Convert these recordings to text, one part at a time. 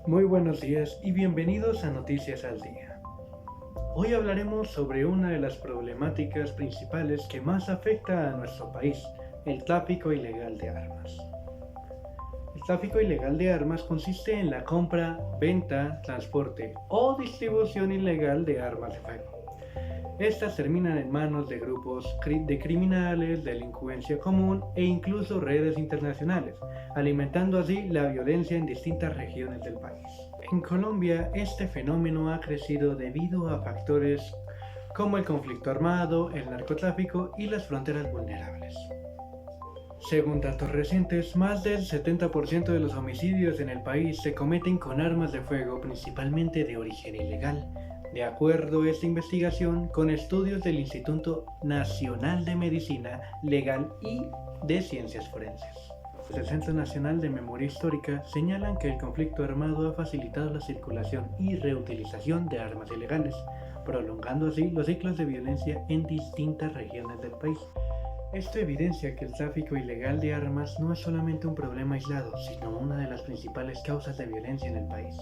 Muy buenos días y bienvenidos a Noticias al Día. Hoy hablaremos sobre una de las problemáticas principales que más afecta a nuestro país, el tráfico ilegal de armas. El tráfico ilegal de armas consiste en la compra, venta, transporte o distribución ilegal de armas de fuego. Estas terminan en manos de grupos de criminales, delincuencia común e incluso redes internacionales, alimentando así la violencia en distintas regiones del país. En Colombia, este fenómeno ha crecido debido a factores como el conflicto armado, el narcotráfico y las fronteras vulnerables. Según datos recientes, más del 70% de los homicidios en el país se cometen con armas de fuego, principalmente de origen ilegal. De acuerdo a esta investigación, con estudios del Instituto Nacional de Medicina Legal y de Ciencias Forenses. El Centro Nacional de Memoria Histórica señalan que el conflicto armado ha facilitado la circulación y reutilización de armas ilegales, prolongando así los ciclos de violencia en distintas regiones del país. Esto evidencia que el tráfico ilegal de armas no es solamente un problema aislado, sino una de las principales causas de violencia en el país.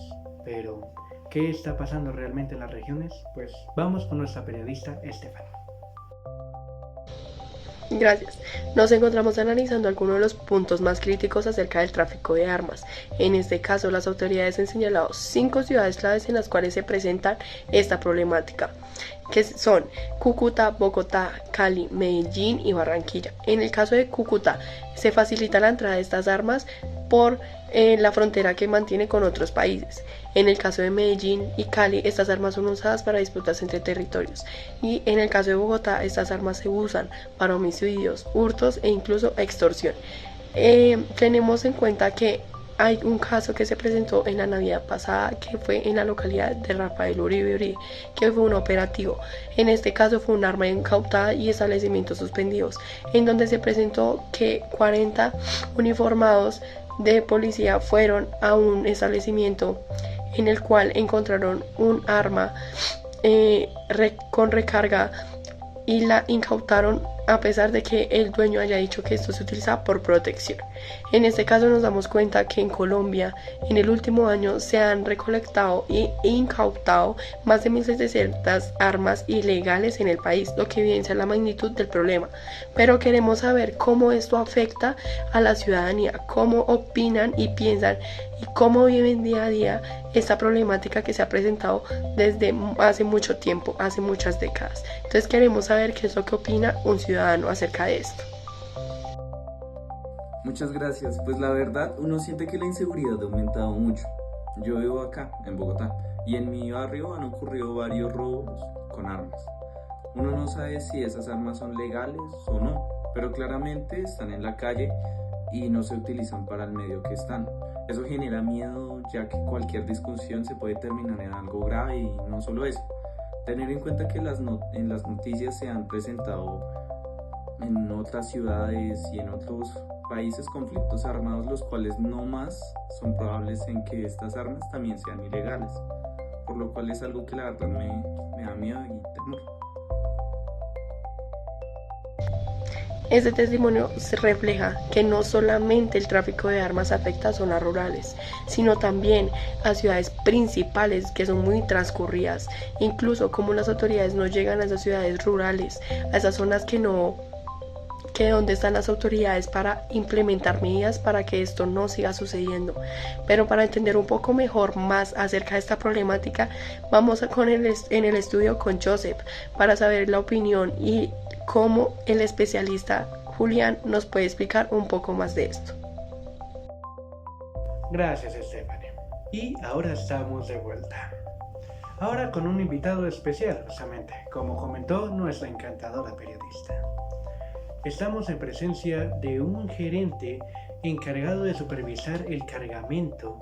Pero, ¿qué está pasando realmente en las regiones? Pues vamos con nuestra periodista Estefania. Gracias. Nos encontramos analizando algunos de los puntos más críticos acerca del tráfico de armas. En este caso, las autoridades han señalado 5 ciudades claves en las cuales se presenta esta problemática, que son Cúcuta, Bogotá, Cali, Medellín y Barranquilla. En el caso de Cúcuta, se facilita la entrada de estas armas por la frontera que mantiene con otros países. En el caso de Medellín y Cali, estas armas son usadas para disputas entre territorios. Y en el caso de Bogotá, estas armas se usan para homicidios, hurtos e incluso extorsión. Tenemos en cuenta que hay un caso que se presentó en la Navidad pasada, que fue en la localidad de Rafael Uribe, que fue un operativo. En este caso fue un arma incautada y establecimientos suspendidos, en donde se presentó que 40 uniformados de policía fueron a un establecimiento en el cual encontraron un arma con recarga y la incautaron, a pesar de que el dueño haya dicho que esto se utiliza por protección. En este caso nos damos cuenta que en Colombia en el último año se han recolectado e incautado más de 1.700 armas ilegales en el país, lo que evidencia la magnitud del problema. Pero queremos saber cómo esto afecta a la ciudadanía, cómo opinan y piensan y cómo viven día a día esta problemática que se ha presentado desde hace mucho tiempo, hace muchas décadas. Entonces queremos saber qué es lo que opina un ciudadano acerca de esto. Muchas gracias. Pues la verdad, uno siente que la inseguridad ha aumentado mucho. Yo vivo acá, en Bogotá, y en mi barrio han ocurrido varios robos con armas. Uno no sabe si esas armas son legales o no, pero claramente están en la calle y no se utilizan para el medio que están. Eso genera miedo, ya que cualquier discusión se puede terminar en algo grave, y no solo eso. Tener en cuenta que en las noticias se han presentado en otras ciudades y en otros países conflictos armados, los cuales no más son probables en que estas armas también sean ilegales, por lo cual es algo que la verdad me da miedo y temor. Este testimonio se refleja que no solamente el tráfico de armas afecta a zonas rurales, sino también a ciudades principales que son muy transcurridas, incluso como las autoridades no llegan a esas ciudades rurales, a esas zonas que donde están las autoridades para implementar medidas para que esto no siga sucediendo. Pero para entender un poco mejor más acerca de esta problemática, vamos en el estudio con Joseph para saber la opinión y cómo el especialista Julián nos puede explicar un poco más de esto. Gracias, Estefania. Y ahora estamos de vuelta. Ahora con un invitado especial, justamente, como comentó nuestra encantadora periodista. Estamos en presencia de un gerente encargado de supervisar el cargamento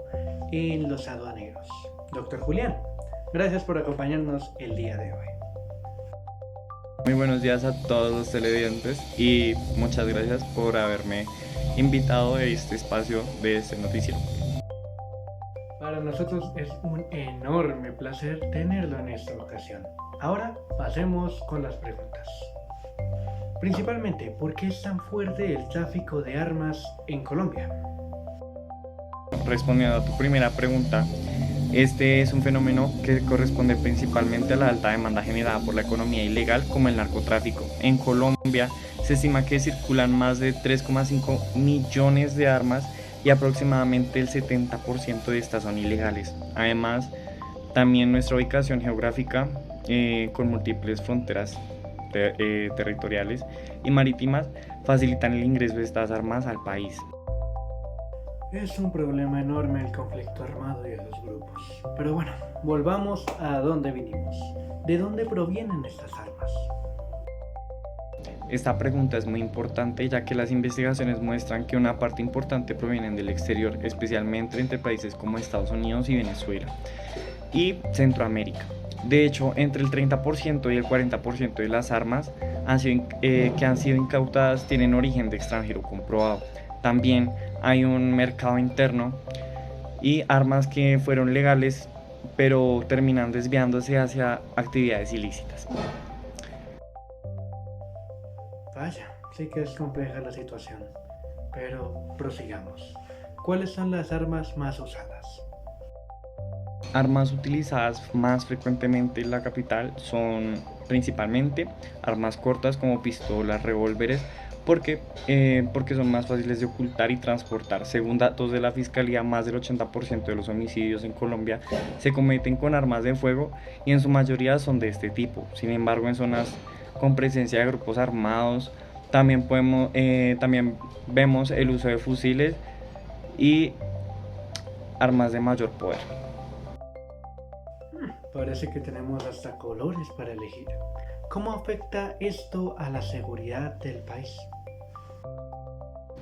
en los aduaneros. Doctor Julián, gracias por acompañarnos el día de hoy. Muy buenos días a todos los televidentes y muchas gracias por haberme invitado a este espacio de este noticiero. Para nosotros es un enorme placer tenerlo en esta ocasión. Ahora pasemos con las preguntas. Principalmente, ¿por qué es tan fuerte el tráfico de armas en Colombia? Respondiendo a tu primera pregunta, Este es un fenómeno que corresponde principalmente a la alta demanda generada por la economía ilegal como el narcotráfico. En Colombia se estima que circulan más de 3,5 millones de armas y aproximadamente el 70% de estas son ilegales. Además, también nuestra ubicación geográfica con múltiples fronteras territoriales y marítimas facilitan el ingreso de estas armas al país. Es un problema enorme el conflicto armado y esos grupos. Pero bueno, volvamos a dónde vinimos. ¿De dónde provienen estas armas? Esta pregunta es muy importante ya que las investigaciones muestran que una parte importante provienen del exterior, especialmente entre países como Estados Unidos y Venezuela y Centroamérica. De hecho, entre el 30% y el 40% de las armas que han sido incautadas tienen origen de extranjero comprobado. También hay un mercado interno y armas que fueron legales pero terminan desviándose hacia actividades ilícitas. Vaya, sí que es compleja la situación. Pero prosigamos. ¿Cuáles son las armas más usadas? Armas utilizadas más frecuentemente en la capital son principalmente armas cortas como pistolas, revólveres, porque son más fáciles de ocultar y transportar. Según datos de la Fiscalía, más del 80% de los homicidios en Colombia se cometen con armas de fuego y en su mayoría son de este tipo. Sin embargo, en zonas con presencia de grupos armados también vemos el uso de fusiles y armas de mayor poder. Parece que tenemos hasta colores para elegir. ¿Cómo afecta esto a la seguridad del país?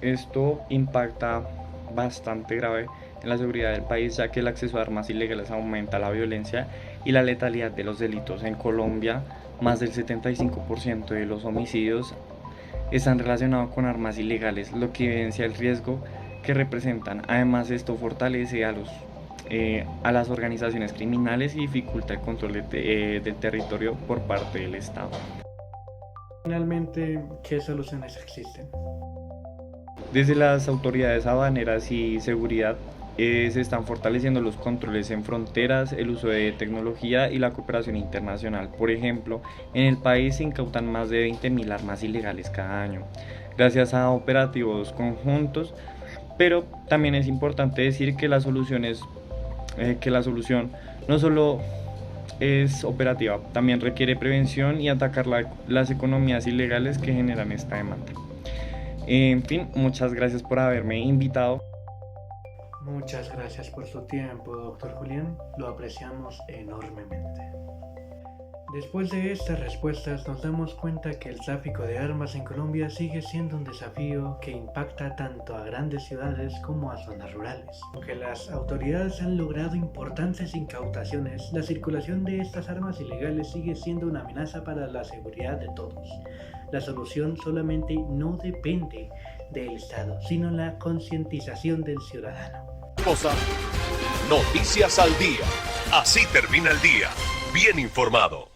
Esto impacta bastante grave en la seguridad del país, ya que el acceso a armas ilegales aumenta la violencia y la letalidad de los delitos. En Colombia, más del 75% de los homicidios están relacionados con armas ilegales, lo que evidencia el riesgo que representan. Además, esto fortalece a las organizaciones criminales y dificulta el control del territorio por parte del Estado. Finalmente, ¿qué soluciones existen? Desde las autoridades aduaneras y seguridad se están fortaleciendo los controles en fronteras, el uso de tecnología y la cooperación internacional. Por ejemplo, en el país se incautan más de 20.000 armas ilegales cada año, gracias a operativos conjuntos, pero también es importante decir que la solución no solo es operativa, también requiere prevención y atacar las economías ilegales que generan esta demanda. En fin, muchas gracias por haberme invitado. Muchas gracias por su tiempo, doctor Julián. Lo apreciamos enormemente. Después de estas respuestas nos damos cuenta que el tráfico de armas en Colombia sigue siendo un desafío que impacta tanto a grandes ciudades como a zonas rurales. Aunque las autoridades han logrado importantes incautaciones, la circulación de estas armas ilegales sigue siendo una amenaza para la seguridad de todos. La solución solamente no depende del Estado, sino la concientización del ciudadano. Noticias al día. Así termina el día. Bien informado.